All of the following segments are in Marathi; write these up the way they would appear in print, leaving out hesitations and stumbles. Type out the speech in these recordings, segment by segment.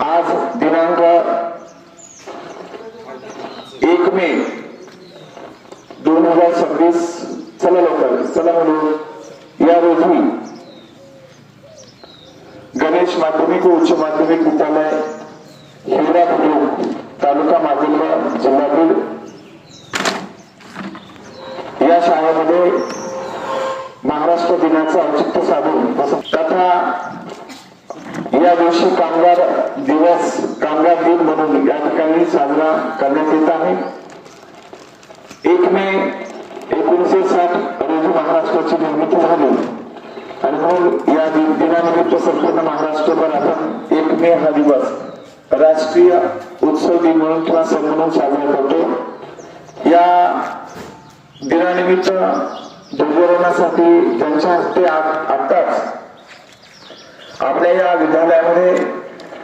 आज दिनांक 1 मे 2026 चला लवकर चला म्हणून या रोजी गणेश माध्यमिक व उच्च माध्यमिक विद्यालय हिवरा बुद्रुक तालुका माजलगाव जिल्हा बीड या शाळेमध्ये महाराष्ट्र दिनाचं औचित्य साधून तथा या दिवशी कामगार दिवस कामगार दिन म्हणून या ठिकाणी साजरा करण्यात येत आहे। 1 मे 1960 रोजी महाराष्ट्राची निर्मिती झाली आणि म्हणून या दिनानिमित्त संपूर्ण महाराष्ट्रभर आपण 1 मे हा दिवस राष्ट्रीय उत्सव दिन म्हणून किंवा सण म्हणून साजरा करतो। या दिनानिमित्त ध्वजारोहणासाठी ज्यांच्या हस्ते आताच आपल्या या विद्यालयामध्ये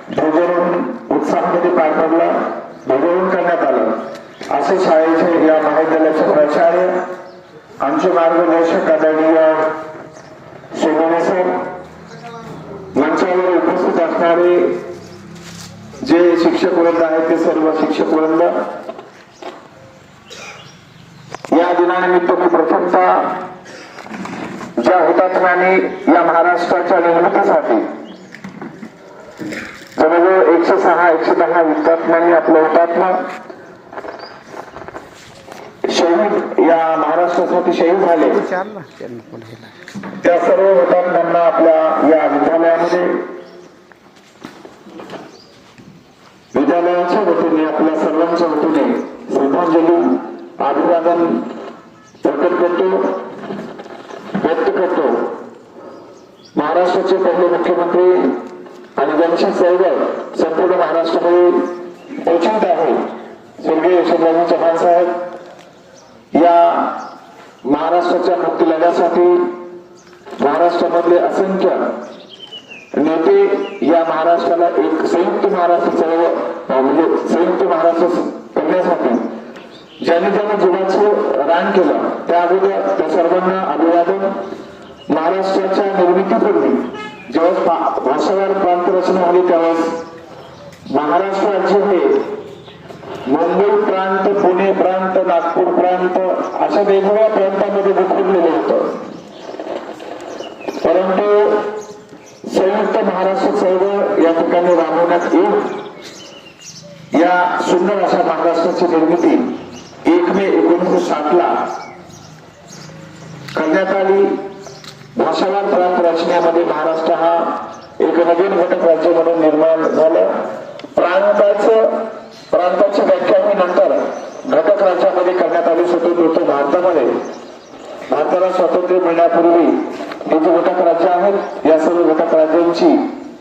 ध्वजारोहण उत्साहामध्ये पार पडला, ध्वजारोहण करण्यात आलं। असे शाळेचे या महाविद्यालयाचे प्राचार्य आमचे मार्गदर्शक आदरणीय सोनवणे सर, मंचावर उपस्थित असणारे जे शिक्षक वृंद आहेत ते सर्व शिक्षक वृंद, या दिनानिमित्त मी प्रथमतः ज्या हुतात्म्यांनी या महाराष्ट्राच्या निर्मितीसाठी जवळजवळ 106-110 हुतात्म्यांनी आपलं हुतात्मा शहीद या महाराष्ट्रासाठी शहीद झाले, त्या सर्व हुतात्म्यांना आपल्या या विद्यालयाच्या वतीने आपल्या सर्वांच्या वतीने श्रद्धांजली अभिवादन व्यक्त करतो। महाराष्ट्राचे पहिले मुख्यमंत्री आणि ज्यांची चळवळ संपूर्ण महाराष्ट्रामध्ये पोचत आहे स्वर्गीय यशवंतराव चव्हाण साहेब, या महाराष्ट्राच्या मुक्ती लढ्यासाठी महाराष्ट्रामधले असंख्य नेते या महाराष्ट्राला एक संयुक्त महाराष्ट्र चळवळ म्हणजे संयुक्त महाराष्ट्र करण्यासाठी ज्यांनी जीवाचं रान केलं त्या अगोदर त्या सर्वांना अभिवादन। महाराष्ट्राच्या निर्मितीपूर्वी जेव्हा भाषावार प्रांत रचना झाली त्यावेळेस महाराष्ट्र राज्य हे मुंबई प्रांत, पुणे प्रांत, नागपूर प्रांत अशा वेगवेगळ्या प्रांतांमध्ये विखुरलेलं होतं, परंतु संयुक्त महाराष्ट्र चळवळ या ठिकाणी राबवण्यात येऊन या सुंदर अशा महाराष्ट्राची निर्मिती 1 मे 1960 करण्यात आली। भाषावार प्रांत रचनेमध्ये महाराष्ट्र हा एक नवीन घटक राज्य म्हणून निर्माण झालं। प्रांताची व्याख्या ही नंतर घटक राज्यामध्ये करण्यात आली। स्वतंत्र भारतामध्ये भारताला स्वातंत्र्य मिळण्यापूर्वी हे जे घटक राज्य आहेत या सर्व घटक राज्यांची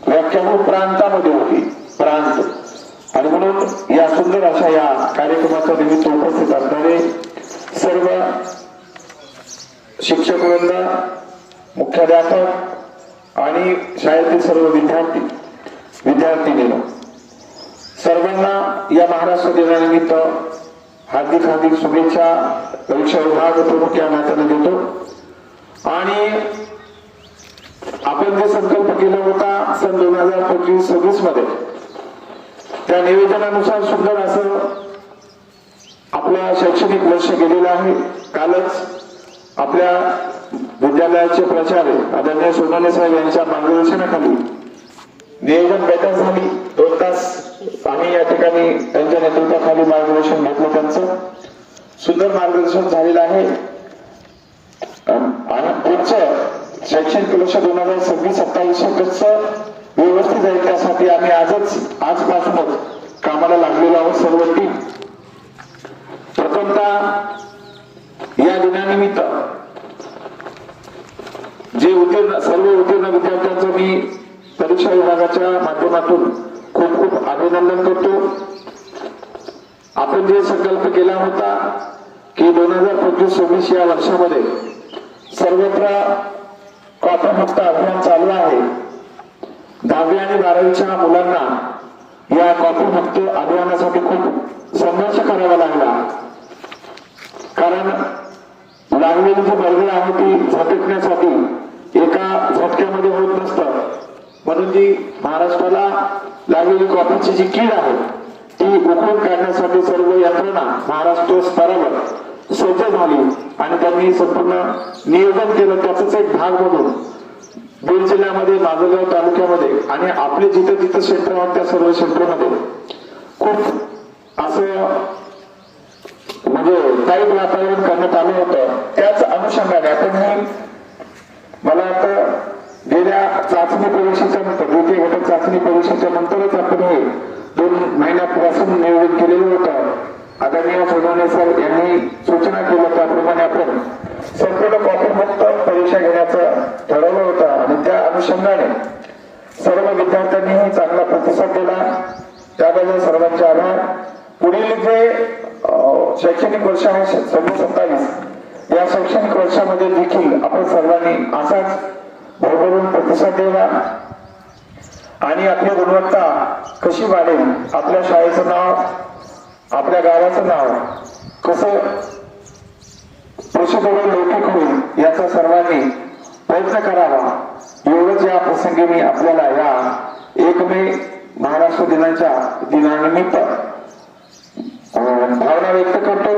व्याख्या ही प्रांतामध्ये होती, प्रांत। आणि म्हणून या सुंदर अशा या कार्यक्रमाच्या निमित्त उपस्थित असणारे सर्व शिक्षक वृंद, मुख्याध्यापक आणि शाळेतील सर्व विद्यार्थिनींनो सर्वांना या महाराष्ट्र दिनानिमित्त हार्दिक शुभेच्छा परीक्षा विभाग प्रमुख या नात्याने देतो। आणि आपण जे संकल्प केला होता सन 2025-26 मध्ये त्या निवेदनानुसार सुंदर असं आपलं शैक्षणिक वर्ष गेलेलं आहे। कालच आपल्या विद्यालयाचे प्राचार्य आदरणीय सोनवणे साहेब यांच्या मार्गदर्शनाखाली नियोजन बैठक झाली। 2 तास आम्ही या ठिकाणी त्यांच्या नेतृत्वाखाली मार्गदर्शन घेतलं, त्यांचं सुंदर मार्गदर्शन झालेलं आहे। आणि पुढचं शैक्षणिक वर्ष 2026-27 कसं व्यवस्थित जाईल त्यासाठी आम्ही आजपासूनच कामाला लागलेलो आहोत सर्व टीम। प्रथमतः या दिनानिमित्त जे सर्व उत्तीर्ण विद्यार्थ्यांचं मी परीक्षा विभागाच्या माध्यमातून खूप खूप अभिनंदन करतो। आपण जे संकल्प केला होता की 2025-26 या वर्षामध्ये सर्वत्र कॉपीमुक्त अभियान चालू आहे। 10वी आणि 12वीच्या मुलांना या कॉपीमुक्त अभियानासाठी खूप संघर्ष करावा लागला, कारण लागलेली जी वर्ग आहे ती झटकण्यासाठी एका झटक्यामध्ये होत नसतं, म्हणून जी महाराष्ट्राला लागलेली कॉफीची जी कीड आहे ती उकळून काढण्यासाठी सर्व यंत्रणा महाराष्ट्र स्तरावर सज्ज झाली आणि त्यांनी संपूर्ण नियोजन केलं. त्याचाच एक भाग म्हणून बीड जिल्ह्यामध्ये माजलगाव तालुक्यामध्ये आणि आपले जिथे जिथे सेंटर आहेत त्या सर्व सेंटरमध्ये खूप असं म्हणजे टाईट वातावरण करण्यात आलं होतं. त्याच अनुषंगाने आपण हे मला आता गेल्या चाचणी परीक्षेच्या नंतर द्वितीय घटक चाचणी परीक्षेच्या नंतरच आपण हे 2 महिन्यापासून नियोजन केलेलं होतं. आदरणीय सोनवणे सर यांनी सूचना केल्या त्याप्रमाणे आपण संपूर्ण कॉपीमुक्त परीक्षा घेण्याचं ठरवलं होतं आणि त्या अनुषंगाने सर्व विद्यार्थ्यांनीही चांगला प्रतिसाद दिला. त्याबद्दल सर्वांचे आभार. पुढील जे शैक्षणिक वर्ष आहे 26-27 या शैक्षणिक वर्षामध्ये देखील आपण सर्वांनी असाच भरभरून प्रतिसाद द्यावा आणि आपली गुणवत्ता कशी वाढेल, आपल्या शाळेचं नाव, आपल्या गावाचं नाव कसं प्रसिद्ध लौकिक होईल याचा सर्वांनी प्रयत्न करावा. एवढंच या प्रसंगी मी आपल्याला या 1 मे महाराष्ट्र दिनाच्या दिनानिमित्त भावना व्यक्त करतो.